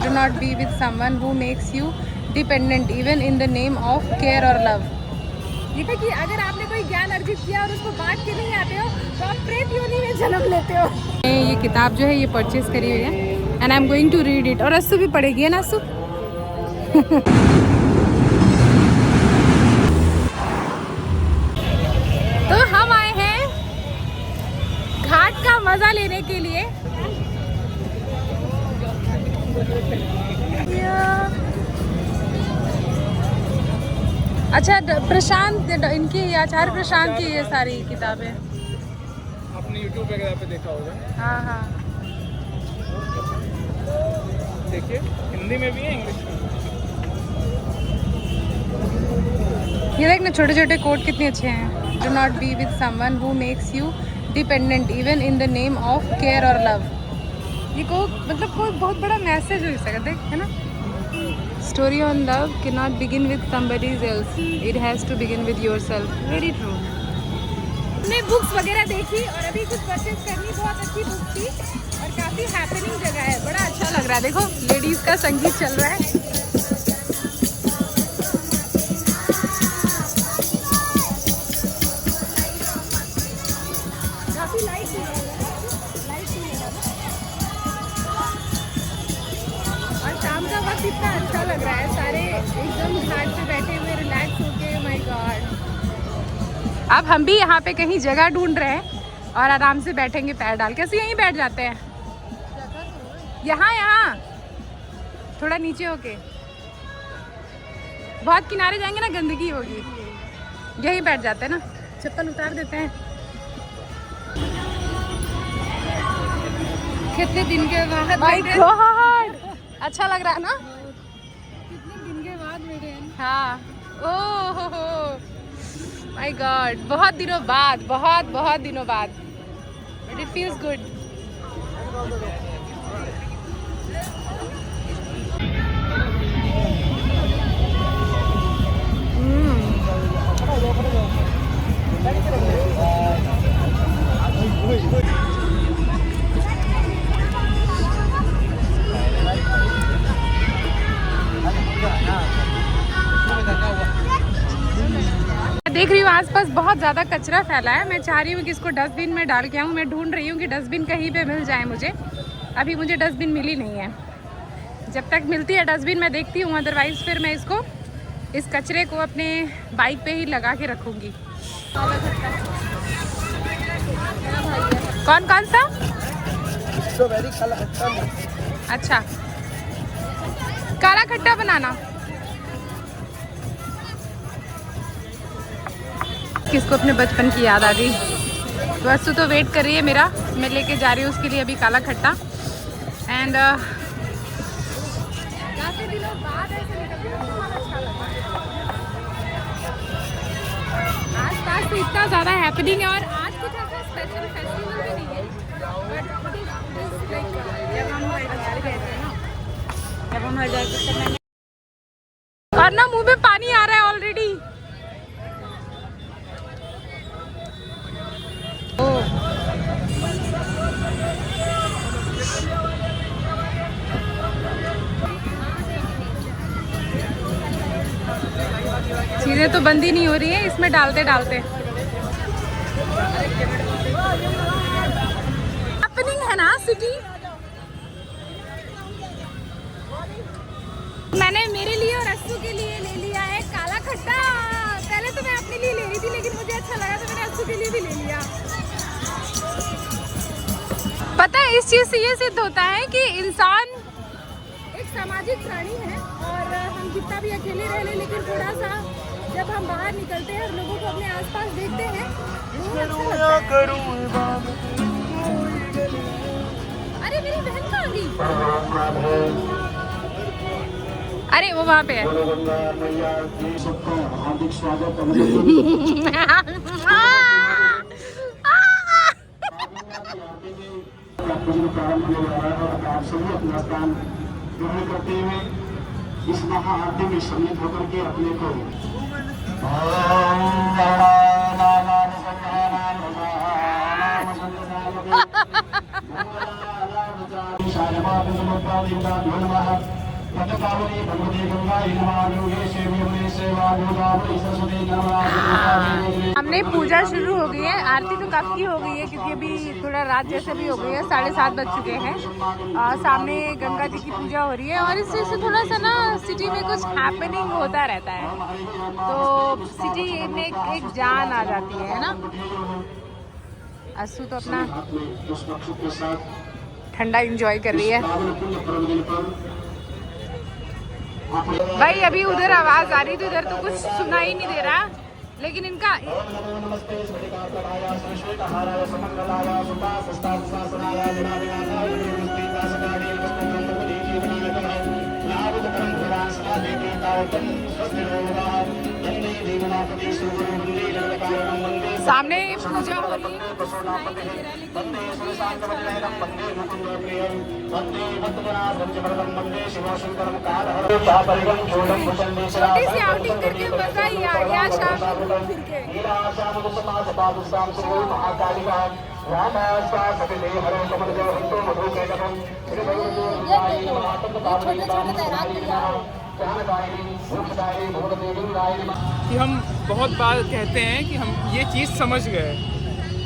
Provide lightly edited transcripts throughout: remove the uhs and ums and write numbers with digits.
Do not be with someone who makes you dependent even in the name of care or love. ये था कि अगर आपने कोई ज्ञान अर्जित किया और उसको बांट के नहीं आते हो तो आप प्रेत योनि में जन्म लेते हो। ये किताब जो है ये परचेज करी हुई है and I am going to read it. और अस्सु भी पढ़ेगी है ना अस्सु? तो हम आए हैं घाट का मजा लेने के लिए। अच्छा प्रशांत इनकी आचार्य प्रशांत की ये सारी किताबें आपने YouTube वगैरह पे देखा होगा। हाँ हाँ देखिए हिंदी में भी है इंग्लिश में। ये देख ना छोटे छोटे कोट कितने अच्छे हैं। Do not be with someone who makes you dependent even in the name of care और लव। ये को मतलब कोई बहुत बड़ा मैसेज हो सकता है ना। Story on love cannot begin with somebody else. It has to begin with yourself. Very true. हमने बुक्स वगैरह देखी और अभी कुछ परचेज करनी। बहुत अच्छी बुक थी और काफ़ी हैपनिंग जगह है। बड़ा अच्छा लग रहा है। देखो लेडीज़ का संगीत चल रहा है। काफ़ी लाइट भी है। और शाम का वक्त इतना अच्छा लग रहा है। सारे एकदम घाट पे बैठे हुए रिलैक्स होके। My God. अब हम भी यहाँ पे कहीं जगह ढूंढ रहे हैं और आराम से बैठेंगे पैर डाल के। ऐसे यहीं बैठ जाते हैं। यहाँ यहाँ थोड़ा नीचे होके। बहुत किनारे जाएंगे ना गंदगी होगी। यहीं बैठ जाते हैं ना। चप्पल उतार देते हैं। कितने दिन के बाद। माय गॉड अच्छा लग रहा है ना। कितने दिन के बाद मिले हैं। हाँ ओह माय गॉड बहुत दिनों बाद। बहुत दिनों बाद। But it feels good. देख रही हूँ आसपास बहुत ज़्यादा कचरा फैला है। मैं चाह रही हूँ कि इसको डस्टबिन में डाल के आऊँ। मैं ढूंढ रही हूँ कि डस्टबिन कहीं पे मिल जाए मुझे। अभी मुझे डस्टबिन मिली नहीं है। जब तक मिलती है डस्टबिन मैं देखती हूँ। अदरवाइज़ फिर मैं इसको इस कचरे को अपने बाइक पे ही लगा के रखूँगी। कौन कौन सा? अच्छा काला खट्टा बनाना। किसको अपने बचपन की याद आ गई। वस्तु तो वेट कर रही है मेरा। मैं लेके जा रही हूँ उसके लिए अभी काला खट्टा। एंड काफ़ी दिनों बाद ऐसे निकलती है। बहुत अच्छा लगा। आसपास तो इतना ज़्यादा हैपनिंग है और आज कुछ ऐसा स्पेशल फेस्टिवल भी नहीं है। बट जब हम हरिद्वार गए थे ना जब हम हरिद्वार और ना मुँह में पानी आ रहा है ऑलरेडी। चीजें तो बंद ही नहीं हो रही है इसमें डालते डालते। हैपनिंग है ना सिटी। मैंने मेरे लिए और अस्सू के लिए ले लिया है काला खट्टा। पहले तो मैं अपने लिए ले रही थी लेकिन मुझे अच्छा लगा तो मैंने अस्सू के लिए भी ले लिया। पता है इस चीज से ये सिद्ध होता है कि इंसान एक सामाजिक प्राणी है और हम कितना भी अकेले रह लें लेकिन थोड़ा सा जब हम बाहर निकलते हैं और लोगों को अपने आसपास देखते हैं अच्छा लगता है। अरे मेरी बहन कहाँ गई? अरे वो वहाँ पे है। हार्दिक स्वागत। प्रारंभ होने जा रहा है और आप सभी अपना स्थान ग्रहण करते हुए इस महाआरती में सम्मिलित होकर के अपने को पदपावनी भगवती गंगा हिमालय सेवने सेवा गोदावरी सरस्वती नर्मदा। हमने पूजा शुरू हो गई है। आरती तो कब की हो गई है क्योंकि अभी थोड़ा रात जैसे भी हो गई है, 7:30 बज चुके हैं। सामने गंगा जी की पूजा हो रही है और इससे से थोड़ा सा ना सिटी में कुछ हैपनिंग होता रहता है, तो सिटी में एक जान आ जाती है ना। असू तो अपना ठंडा एंजॉय कर रही है। भाई अभी उधर आवाज आ रही थी, उधर तो कुछ सुना ही नहीं दे रहा, लेकिन इनका सामने पूजा हो रही है। छोटी सी आउटिंग करके मजा ही आ गया शाम को फिर के। कि हम बहुत बार कहते हैं कि हम ये चीज़ समझ गए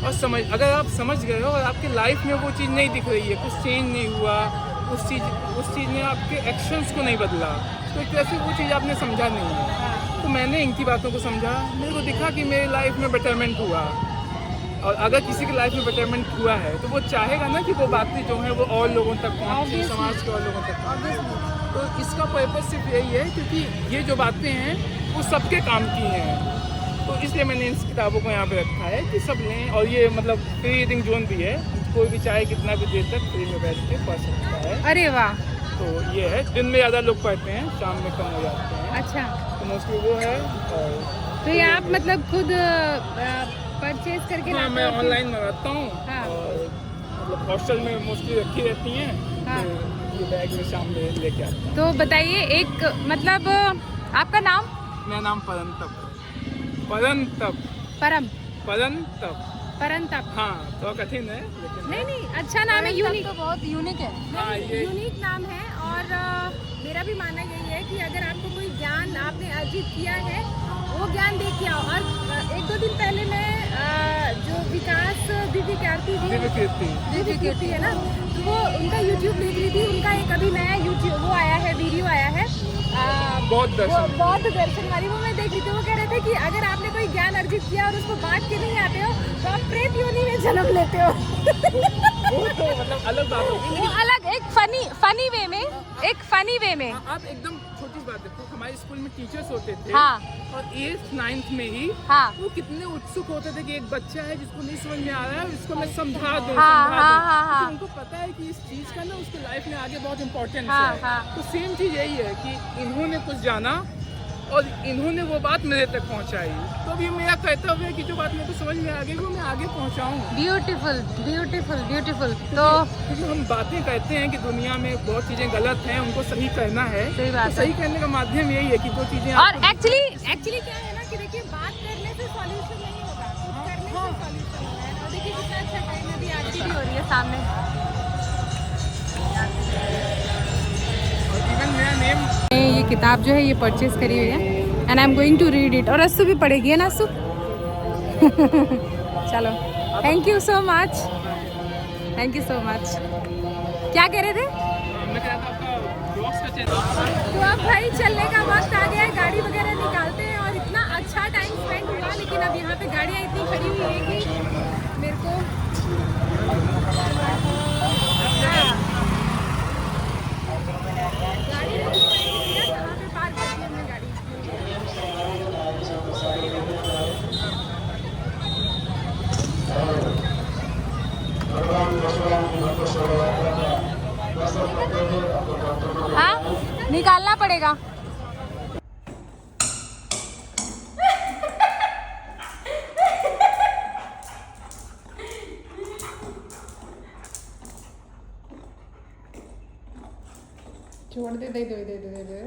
और अगर आप समझ गए हो और आपके लाइफ में वो चीज़ नहीं दिख रही है, कुछ चेंज नहीं हुआ, उस चीज़ ने आपके एक्शंस को नहीं बदला, तो एक तरह से वो चीज़ आपने समझा नहीं है। तो मैंने इनकी बातों को समझा, मेरे को दिखा कि मेरी लाइफ में बेटरमेंट हुआ। और अगर किसी की लाइफ में बेटरमेंट हुआ है तो वो चाहेगा ना कि वो बातें जो हैं वो और लोगों तक पहुँचे, समाज के और लोगों तक पहुँचे। तो इसका पर्पस सिर्फ यही है क्योंकि ये जो बातें हैं वो सबके काम की हैं, तो इसलिए मैंने इन किताबों को यहाँ पे रखा है कि सब लें। और ये मतलब फ्री रीडिंग जोन भी है, कोई भी चाहे कितना भी देर तक फ्री में बैठ के पढ़ सकता है। अरे वाह। तो ये है, दिन में ज़्यादा लोग पढ़ते हैं, शाम में कम हो जाते हैं। अच्छा, तो मोस्टली वो है। और तो ये आप मतलब खुद परचेज करके हाँ, मैं ऑनलाइन मंगाता हूँ। हाँ। और मतलब हॉस्टल में मोस्टली रखी रहती हैं। हाँ। तो ये बैग में शाम में लेके आता हूँ। तो बताइए एक मतलब आपका नाम? मेरा नाम परंतप। परंतप। हाँ, तो कठिन है लेकिन नहीं अच्छा नाम है, यूनिक तो बहुत यूनिक है। हाँ, ये यूनिक नाम है और मेरा भी मानना यही है कि अगर आपको कोई ज्ञान आपने अर्जित किया है वो ज्ञान देख के आओ। और 1-2 दिन पहले मैं जो विकास दिव्य कीर्ति है ना, तो वो उनका यूट्यूब देख रही थी। उनका एक अभी नया यूट्यूब वो आया है, वीडियो आया है बौद्ध दर्शन वाली, वो मैं देख रही थी। वो कह रहे थे कि अगर आपने कोई ज्ञान अर्जित किया और उसको बांट के नहीं आते हो तो आप प्रेत योनि में जन्म लेते हो। वो तो मतलब अलग बात होगी। वो अलग एक फनी वे में आप एकदम छोटी बात देखो, हमारे स्कूल में टीचर्स होते थे। हाँ। और 8th 9th में ही हाँ। वो कितने उत्सुक होते थे कि एक बच्चा है जिसको नहीं समझ में आ रहा है और इसको मैं समझा दूं। हाँ। तो उनको पता है कि इस चीज का ना उसके लाइफ में आगे बहुत इम्पोर्टेंस हाँ, है। हाँ। तो सेम चीज यही है कि इन्होंने कुछ जाना और इन्होंने वो बात मेरे तक पहुंचाई, तो अभी मेरा कर्तव्य है कि जो बात मेरे को समझ में आ गई वो मैं आगे पहुंचाऊं। ब्यूटीफुल। तो क्योंकि हम बातें कहते हैं कि दुनिया में बहुत चीजें गलत हैं, उनको सही करना है। सही बात तो सही करने का माध्यम यही है कि वो चीजें और एक्चुअली क्या है ना कि देखिए बात करने से सॉल्यूशन नहीं होगा, कुछ करने से सॉल्यूशन होगा है। और देखिए कितना अच्छा टाइम अभी आरती भी हो रही है सामने। इवन मेरा नेम ये किताब जो है ये परचेज करी हुई है and I am going to read it. और अस्सू भी पढ़ेगी है ना अस्सू? चलो, थैंक यू सो मच। क्या कह रहे थे? मैं कह रहा था आपका ब्लॉग्स का चैनल। तो अब भाई चलने का वक्त आ गया है, गाड़ी वगैरह निकालते हैं। और इतना अच्छा टाइम स्पेंड हुआ, लेकिन अब यहाँ पे गाड़ियाँ इतनी खड़ी हुई है कि मेरे को गाड़ी कहाँ पे पार्क कर दी हमने गाड़ी। हाँ, निकालना पड़ेगा। छोड़ दे, दे दे।